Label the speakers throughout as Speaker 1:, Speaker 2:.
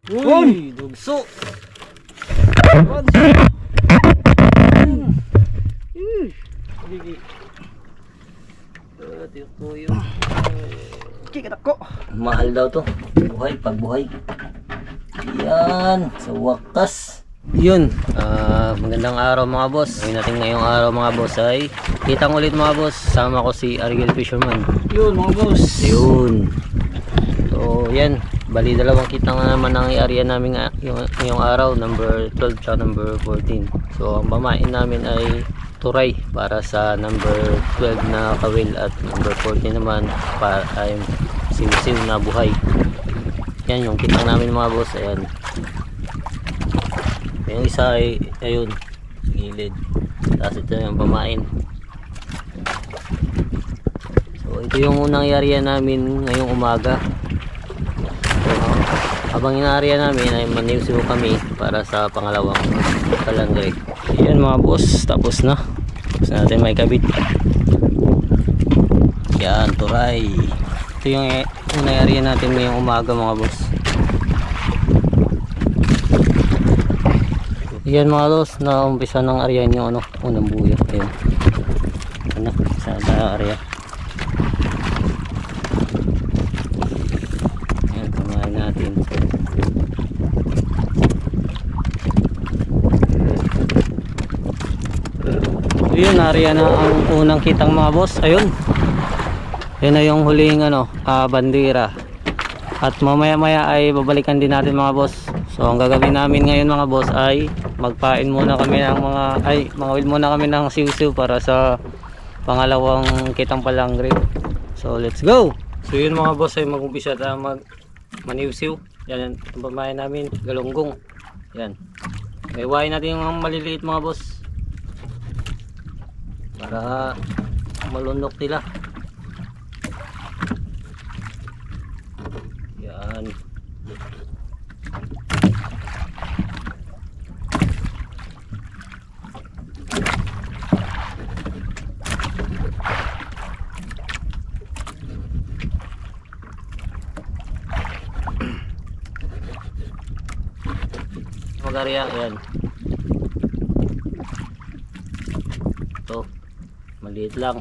Speaker 1: Uy, dugso. Gigi. Tuyo.
Speaker 2: Kikita ko.
Speaker 1: Mahal daw to. Buhay, pagbuhay. Yan, sa wakas. Yun, magandang araw mga boss. Gawin natin ngayong araw mga boss ay kitang ulit mga boss. Sama ko si Ariel Fisherman.
Speaker 2: Yun mga boss.
Speaker 1: Yun. So yan, bali dalawang kitang na naman ang i-area namin ngayong araw, number 12 at number 14. So ang pamain namin ay turay para sa number 12 na kawil at number 14 naman para ay siw-siw na buhay. Yan yung kitang namin mga boss. Ayan, yung isa ay ayun gilid, tapos ito yung pamain. So ito yung unang i-area namin ngayong umaga. Habang inaarya namin ay maniwsiw kami para sa pangalawang palangre. Yan mga boss, tapos na. Tapos natin may kabit. Yan, turay. Ito yung unang area natin ngayong umaga mga boss. Yan mga boss, na umpisa ng area yung ano, unang buya. Ayan. Ano, sa area. Yan, kumain natin. Yun, area na ang unang kitang mga boss. Ayun, yun na yung huling ano, bandera. At mamaya maya ay babalikan din natin mga boss. So ang gagawin namin ngayon mga boss ay magpain muna kami ng mangawil muna kami ng siw-siw para sa pangalawang kitang palangre. So let's go. So yun mga boss, ay mag-umpisa tayo maniwsiw. Yan ang pamain namin, galunggong. Yan, iwain natin yung maliliit mga boss para malunok nila. Yan. Mag-area, yan. Ito, maliit lang.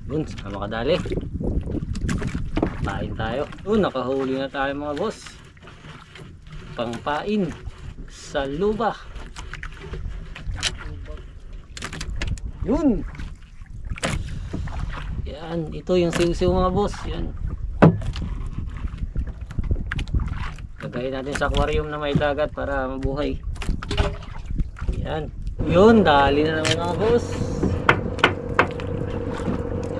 Speaker 1: Yun, sama kadali. Pain tayo. Yun, nakahuli na tayo mga boss. Pangpain sa luba. Yun. Yan, ito yung siw-siw mga boss. Yan. Lagay natin sa aquarium na may dagat para mabuhay. Yan. Yun, dali na naman mga boss.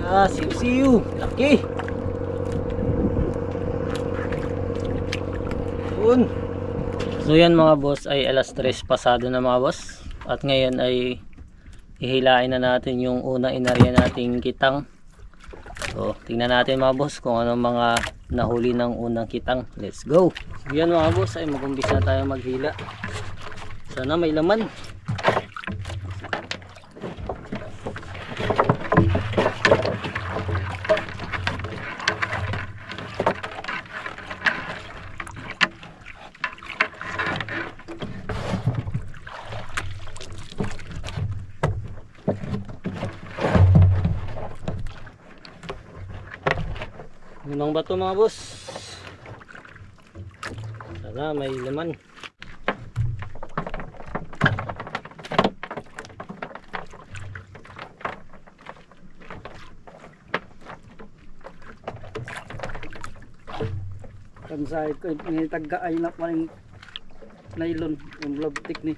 Speaker 1: Yan, siw-siw. Laki. Yun. So yan mga boss, ay alas 3 pasado na mga boss. At ngayon ay ihilain na natin yung unang inarya nating kitang. So tingnan natin mga boss kung anong mga nahuli ng unang kitang. Let's go. So yan mga boss, ay mag-umpisa tayo maghila. Sana may laman. Unang bato mga boss. Sana may laman.
Speaker 2: Kansay ko ni tagga ay na paling nylon yung lobtik ni.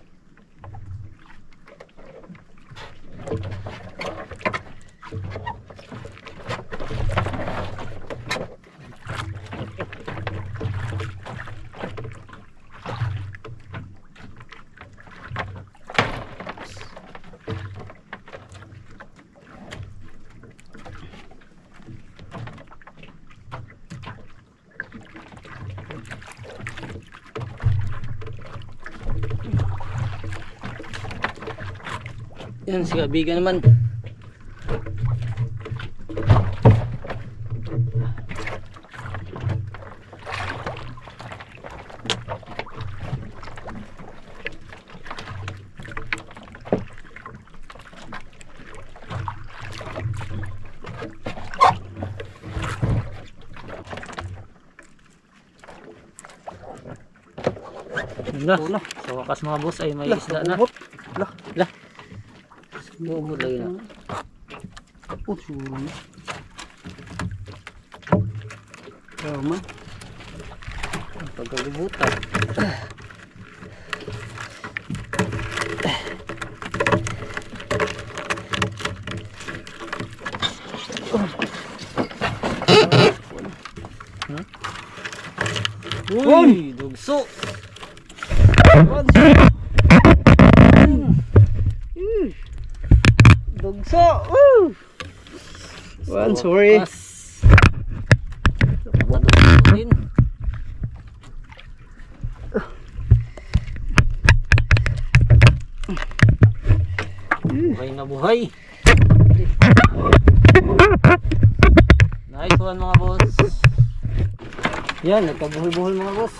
Speaker 1: Yan si Kabiga naman. Hala,
Speaker 2: Ito na.
Speaker 1: sa wakas mga boss ay may
Speaker 2: Lah,
Speaker 1: isda na.
Speaker 2: ubot. Lah.
Speaker 1: Lah. Bubot lagi na.
Speaker 2: Oh, suro na. Tama.
Speaker 1: Pagkagubutan. Uy, dugso.
Speaker 2: Dugso. One, sorry.
Speaker 1: Padugso din. Buhay na buhay. Nice one mga boss. Yan, nagkabuhol-buhol mga boss.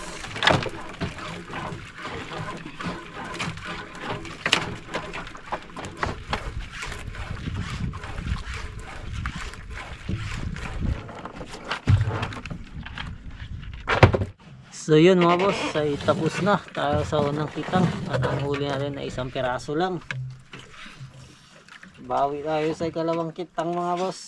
Speaker 1: So yun mga boss, ay tapos na tayo sa unang kitang at ang huli natin ay isang piraso lang. Bawi tayo sa ikalawang kitang mga boss.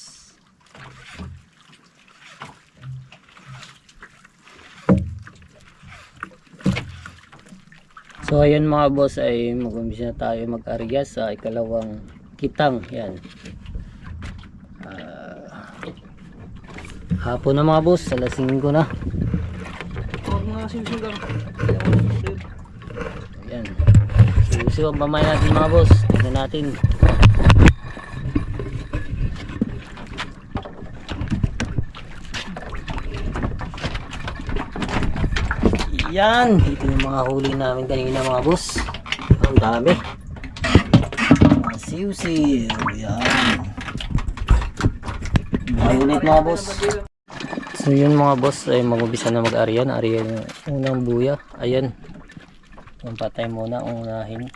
Speaker 1: So ayan mga boss ay mag-umpisa na tayo mag-arya sa ikalawang kitang. Yan. Hapon na mga boss, alas 5 na.
Speaker 2: Mga simsugang.
Speaker 1: Ayan. So ang pamay natin mga boss. Tignan natin. Yan. Ito yung mga huli namin kanina mga boss. Ang dami. Mga siw-siw. Yan. Mayunit mga boss. So yun mga boss ay mag-ubisa na mag-aryan. Aryan yung unang buya. Ayan. Yung patay muna ang unahin.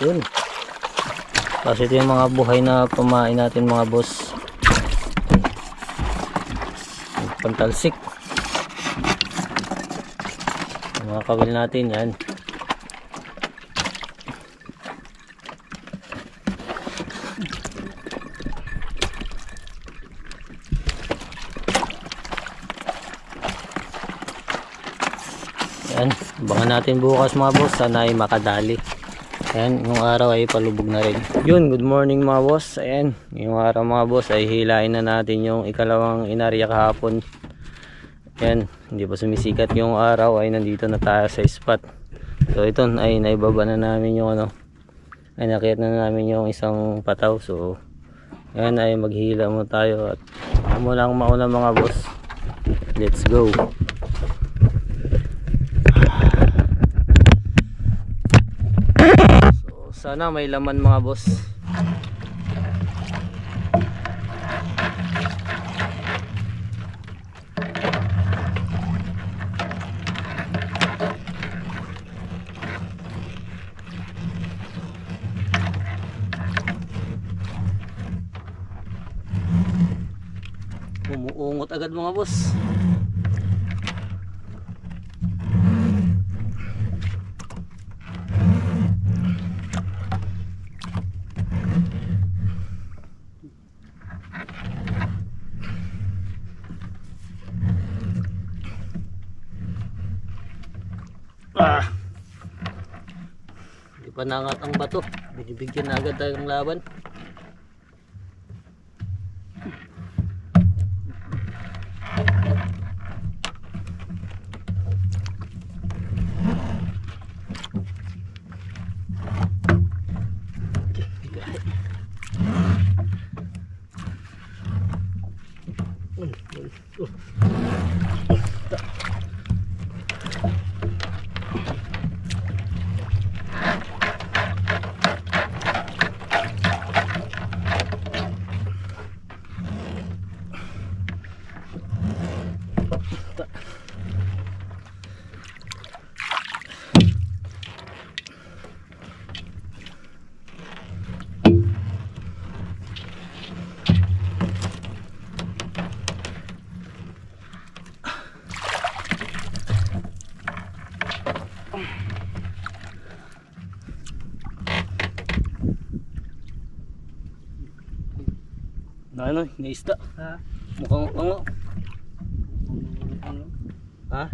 Speaker 1: Yun. Kasi ito yung mga buhay na pamain natin mga boss. Pantalsik. Mga kawil natin yan. Yan, abangan natin bukas mga boss, sana ay makadali. Ayan, yung araw ay palubog na rin. Yun, good morning mga boss. Ayan, yung araw mga boss ay hilain na natin yung ikalawang inarya kahapon. Ayan, hindi pa sumisikat yung araw ay nandito na tayo sa spot. So ito ay naibaba na namin yung ano, ay nakita na namin yung isang pataw. So ayan ay maghila mo tayo at muna ang mauna mga boss. Let's go. Sana may laman mga boss. Umuungot agad mga boss. Hindi pa nangat ang bato. Binibigyan na agad tayo ng laban. Na ano, naisda.
Speaker 2: Ha?
Speaker 1: Mukhang ano.
Speaker 2: Ano?
Speaker 1: Ha?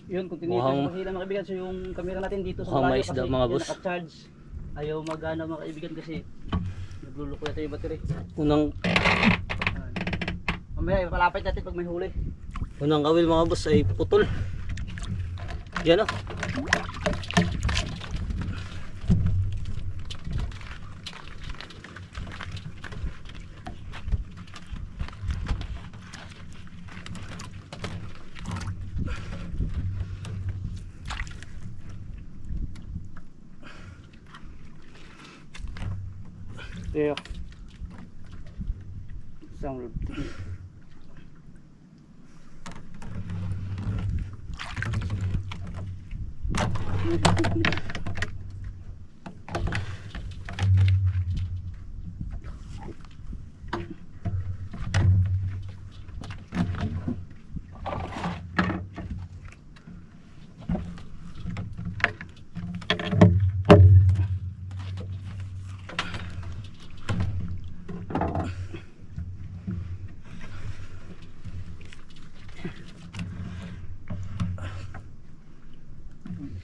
Speaker 2: Yun, kung tinignan
Speaker 1: Mukhang-
Speaker 2: ko sila mga kaibigan, so yung camera natin dito sa
Speaker 1: mukhang
Speaker 2: malayo
Speaker 1: mais daw,
Speaker 2: kasi
Speaker 1: mga
Speaker 2: yun,
Speaker 1: boss.
Speaker 2: naka-charge. Ayaw magana mga kaibigan kasi nagluluko yata yung battery. Mamaya ipalapit natin pag may huli.
Speaker 1: Unang kawil mga boss ay putol. Yan o.
Speaker 2: Iyo. Isang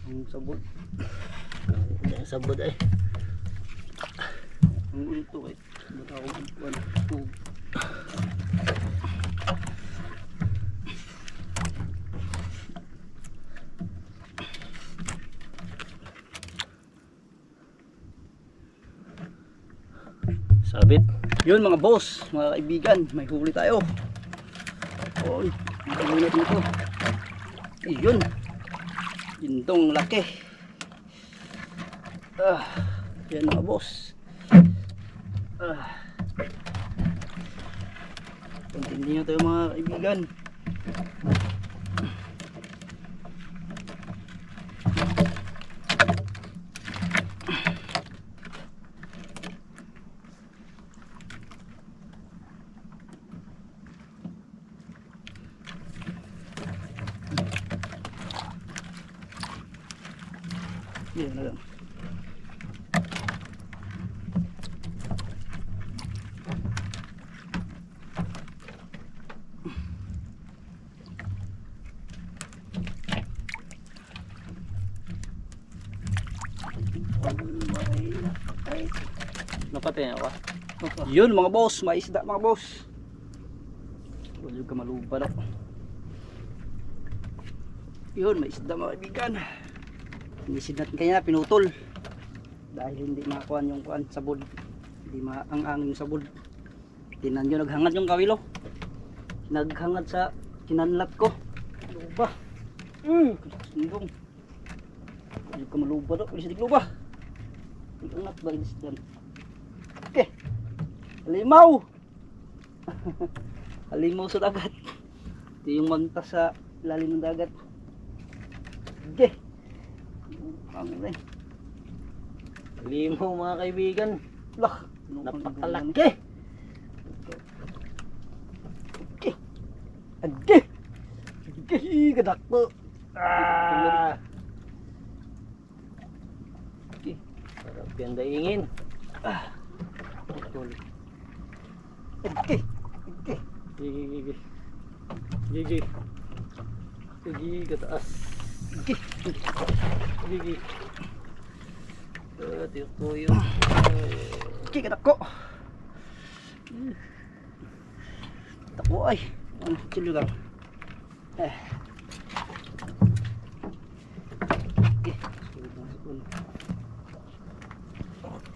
Speaker 2: ang sabot.
Speaker 1: Ang sabod ay.
Speaker 2: Ang ulto eh. Bataw buwan.
Speaker 1: Sabit.
Speaker 2: Yun mga boss, mga kaibigan, may huli tayo. Oy, ang huli natin ito. Yun. Gintong laki. Yan mga boss. Continue tayo mga kaibigan. Yan na lang.
Speaker 1: Napatay ako.
Speaker 2: Yun mga boss, may isda mga boss. Huwag ka malupa na. Yun, may isda mga kaibigan. Inisid natin kanya pinutol. Dahil hindi makakuha yung kuan sabod. Hindi maang-ang yung sabod. Tinan nyo, naghangad yung kawilo. Naghangad sa kinanlat ko. Luba. Sundong. Huwag ka malupa na. Huwag siya luba. Naghangad ba ilis dyan. Okay. Halimaw. Halimaw sa dagat. Ito yung magta sa lalim ng dagat. Okay.
Speaker 1: Limaw mga kaibigan.
Speaker 2: Lah,
Speaker 1: Napakalaki.
Speaker 2: Okay. Ade. Okay, kadakpo. Okay.
Speaker 1: Sarap yan daingin.
Speaker 2: Betul. Okay. Okay.
Speaker 1: Gigi. Gigi. Gigi ke taas.
Speaker 2: Okay.
Speaker 1: Gigi. Tiup tuyuk.
Speaker 2: Okay, kadakko. Takbo ay. Ano, chill lang. Okay.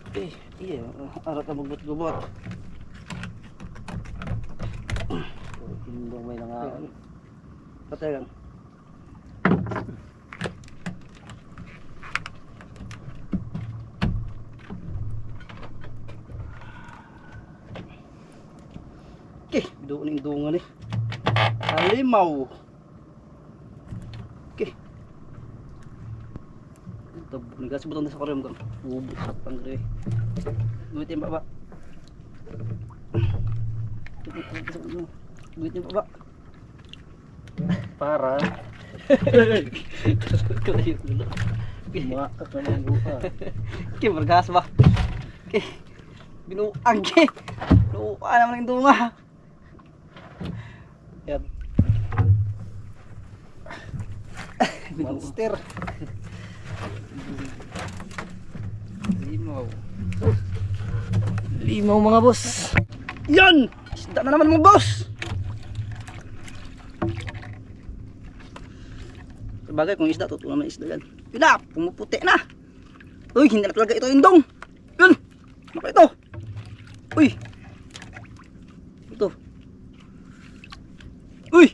Speaker 2: Okay, iya, arat na magbut-gubot.
Speaker 1: Tindong may nangaan.
Speaker 2: Patay lang. Okay, doon yung dungan eh. Halimaw. Okay. Ito, nagkasi butang na sa karyong kang. Ubus sa pangre. Duit yung baba. Duit yung baba.
Speaker 1: Para Umakat na ng buka.
Speaker 2: Okay, margas ba? Okay. Binuang ke. Binuang naman yung tunga.
Speaker 1: Yan.
Speaker 2: Monster. Limaw.
Speaker 1: Limaw mga boss.
Speaker 2: Yan! Isda na naman mga boss! Sabagay kung isda, totoo naman isda yan. Yun na! Pumuputi na! Uy! Hindi na talaga ito indong! Yun! Maka ito! Uy! Ito! Uy!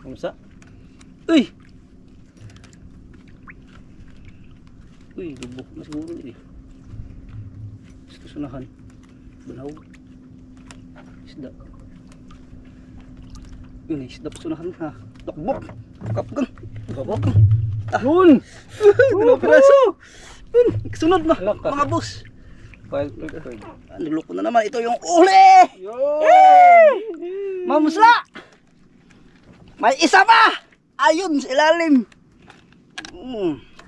Speaker 1: Kumsa?
Speaker 2: Uy! Uy! Lubok na siguro eh. Susunahan. Banaw. Isda. Yun eh, isda pasunahan ha. Dakbok. Kapgang. Dakbok.
Speaker 1: Yun!
Speaker 2: Dalawang piraso. Yun, sunod na.
Speaker 1: Laka.
Speaker 2: Mga boss.
Speaker 1: Wild prepared.
Speaker 2: Niloko na naman. Ito yung uli.
Speaker 1: Yun!
Speaker 2: Mamusla. May isa pa. Ayun sa ilalim.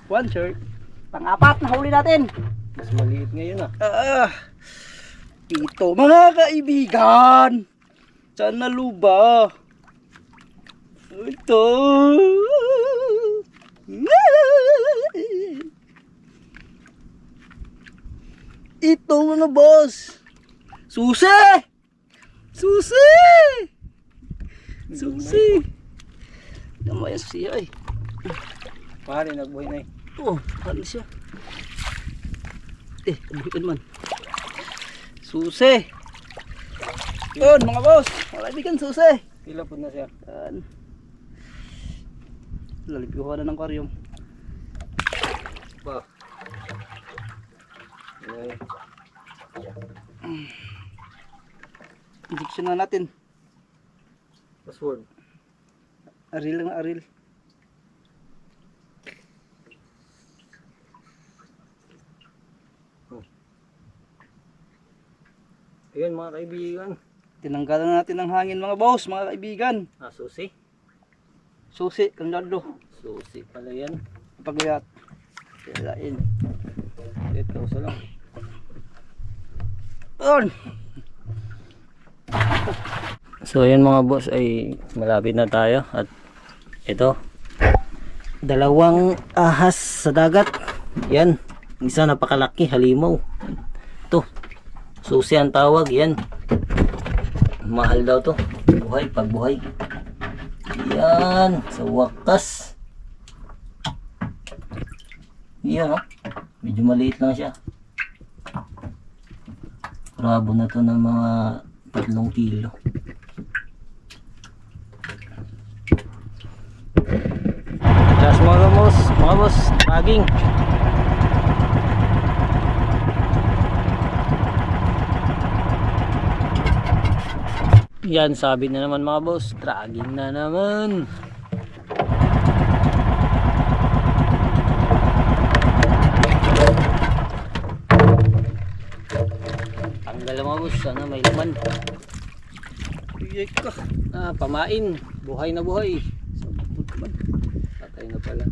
Speaker 2: One shirt. Pang-apat na huli natin.
Speaker 1: Mas maliit ngayon
Speaker 2: Ito mga kaibigan. Sana luba. Ito. Ito mga boss. Susi. Susi. Susi. Naman yan siya eh.
Speaker 1: Pare, nagbuhay na eh.
Speaker 2: Oh, ano siya? Kabuhian man. Susi. Yun mga boss. Mga kaibigan, susi.
Speaker 1: Pila po na siya.
Speaker 2: Yan. Lalipiyuhan na ng karyong.
Speaker 1: Ba. Okay.
Speaker 2: Injection na natin.
Speaker 1: Password.
Speaker 2: Aril lang, aril.
Speaker 1: Ayan mga kaibigan.
Speaker 2: Tinanggalan natin ng hangin mga boss, mga kaibigan.
Speaker 1: Susi.
Speaker 2: Susi, kandado.
Speaker 1: Susi pala yan.
Speaker 2: Paglayat. Kailain.
Speaker 1: Wait, kausa lang.
Speaker 2: Yun.
Speaker 1: So ayan mga boss ay malapit na tayo at ito dalawang ahas sa dagat. Yan, isa napakalaki, halimaw. Ito, susi ang tawag. Yan, mahal daw to, buhay, pagbuhay. Yan, sa wakas. Yan oh, medyo maliit lang siya. Rabo na to ng mga 3 kilo. Just mga boss, tagging. Yan, sabi na naman mga boss, dragging na naman. Tanggal mga boss, sana may laman.
Speaker 2: Iyay ka.
Speaker 1: Pamain, buhay na buhay.
Speaker 2: Sabot man.
Speaker 1: Patay na pala.